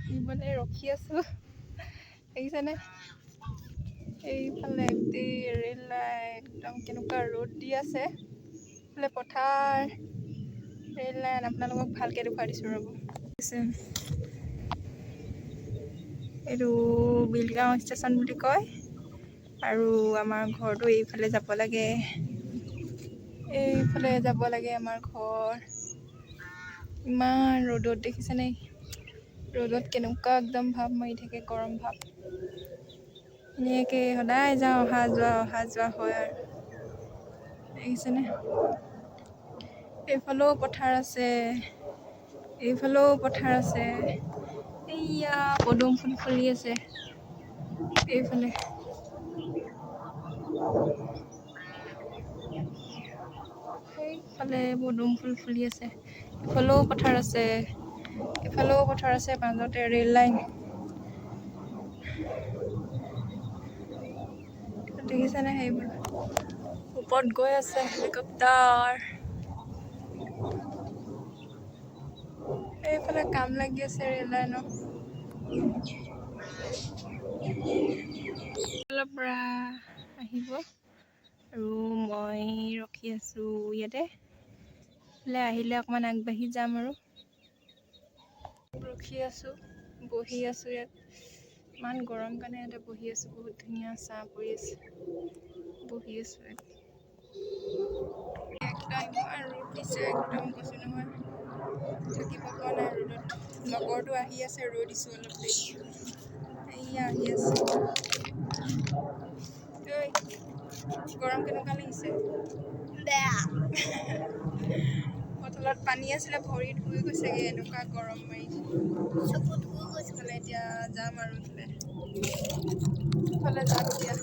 মানে ৰখি আছো দেখিছেনে এইফালে ৰেল লাইন একদম কেনেকুৱা ৰ'দ দি আছে এইফালে পথাৰ ৰেল লাইন আপোনালোকক ভালকৈ দেখুৱাই দিছোঁ ৰ'ব এইটো বিলগাঁও ষ্টেচন বুলি কয় আৰু আমাৰ ঘৰটো এইফালে যাব লাগে আমাৰ ঘৰ ইমান ৰ'দত দেখিছেনে ৰ'দত কেনেকুৱা একদম ভাৱ মাৰি থাকে গৰম ভাৱ ধুনীয়াকৈ সদায় যাওঁ অহা যোৱা হয় আৰু দেখিছেনে এইফালেও পথাৰ আছে এইয়া পদুম ফুল ফুলি আছে এইফালে সেইফালে পদুম ফুল ফুলি আছে ইফালেও পথাৰ আছে মাজতে ৰেল লাইন দেখিছেনে সেইবোৰ ওপৰত গৈ আছে হেলিকপ্টাৰ এইফালে কাম লাগি আছে ৰেল লাইনৰ অলপ পৰা আহিব আৰু মই ৰখি আছো ইয়াতে আহিলে অকণমান আগবাঢ়ি যাম আৰু ৰখি আছো বহি আছো ইয়াত ইমান গৰম কাৰণে ইয়াতে বহি আছো বহুত ধুনীয়া ছাঁ পৰি আছে বহি আছো একদম ইমান ৰ'দ দিছে একদম কৈছো নহয় থাকিব পৰা নাই ৰ'দত লগৰটো আহি আছে ৰৈ দিছোঁ অলপ দেৰি এইয়া আহি আছে গৰম কেনেকুৱা লাগিছে বেয়া বটলত পানী আছিলে ভৰি ধুই গৈছেগে এনেকুৱা গৰম মাৰিছে চকু ধুই গৈছে মানে এতিয়া যাম আৰু ইফালে যাম এতিয়া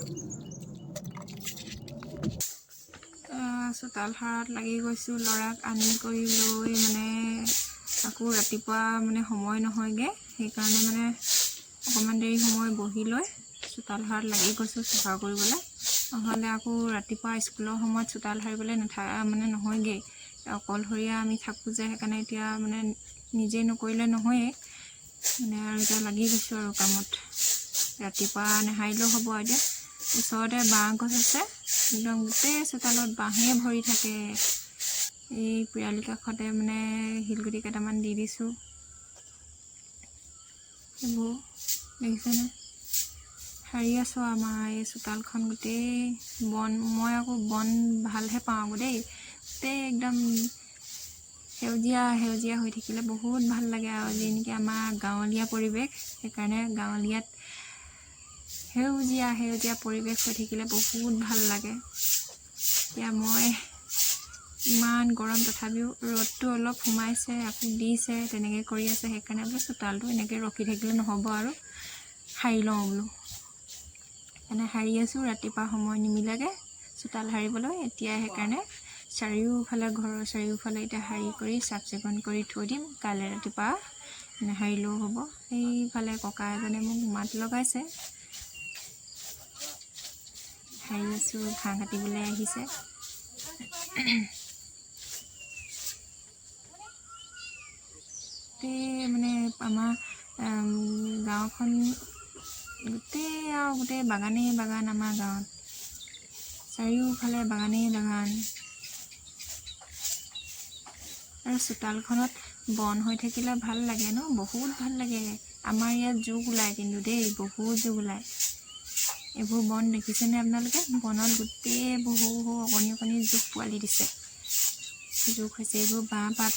চোতাল সাৰত লাগি গৈছোঁ ল'ৰাক আনি কৰি লৈ মানে আকৌ ৰাতিপুৱা মানে সময় নহয়গৈ সেইকাৰণে মানে অকণমান দেৰি সময় বহি লৈ চোতাল সাৰত লাগি গৈছোঁ চাফা কৰিবলৈ নহ'লে আকৌ ৰাতিপুৱা স্কুলৰ সময়ত চোতাল সাৰিবলৈ নহয়গৈ অকলশৰীয়া আমি থাকোঁ যে সেইকাৰণে এতিয়া মানে নিজে নকৰিলে নহয়েই মানে আৰু এতিয়া লাগি গৈছোঁ আৰু কামত ৰাতিপুৱা নেসাৰিলেও হ'ব এতিয়া ওচৰতে বাঁহ গছ আছে একদম গোটেই চোতালত বাঁহে ভৰি থাকে এই পিৰালি কাষতে মানে শিলগুটি কেইটামান দি দিছোঁ এইবোৰ দেখিছেনে সাৰি আছোঁ আমাৰ এই চোতালখন গোটেই বন মই আকৌ বন ভালহে পাওঁ আকৌ দেই গোটেই একদম সেউজীয়া হৈ থাকিলে বহুত ভাল লাগে আৰু যেনেকৈ আমাৰ গাঁৱলীয়া পৰিৱেশ সেইকাৰণে গাঁৱলীয়াত সেউজীয়া পৰিৱেশ হৈ থাকিলে বহুত ভাল লাগে এতিয়া মই ইমান গৰম তথাপিও ৰ'দটো অলপ সোমাইছে আকৌ দিছে তেনেকৈ কৰি আছে সেইকাৰণে বোলো চোতালটো এনেকৈ ৰখি থাকিলে নহ'ব আৰু সাৰি লওঁ বোলো সেইকাৰণে সাৰি আছোঁ ৰাতিপুৱা সময় নিমিলেগৈ চোতাল সাৰিবলৈ এতিয়া সেইকাৰণে ঘৰৰ চাৰিওফালে এতিয়া সাৰি কৰি চাফ চিকুণ কৰি থৈ দিম কাইলৈ ৰাতিপুৱা নেসাৰিলেও হ'ব সেইফালে ককা এজনে মোক মাত লগাইছে সাৰি আছোঁ ঘাঁহ কাটিবলৈ আহিছে গোটেই মানে আমাৰ গাঁওখন গোটেই বাগানেই বাগান আমাৰ গাঁৱত চাৰিওফালে বাগানেই বাগান আৰু চোতালখনত বন হৈ থাকিলে ভাল লাগে ন বহুত ভাল লাগে আমাৰ ইয়াত জোক ওলায় কিন্তু দেই বহুত জোক ওলায় এইবোৰ বন দেখিছেনে আপোনালোকে বনত গোটেই সৰু অকণি জোক পোৱালি দিছে জোক হৈছে এইবোৰ বাঁহ পাত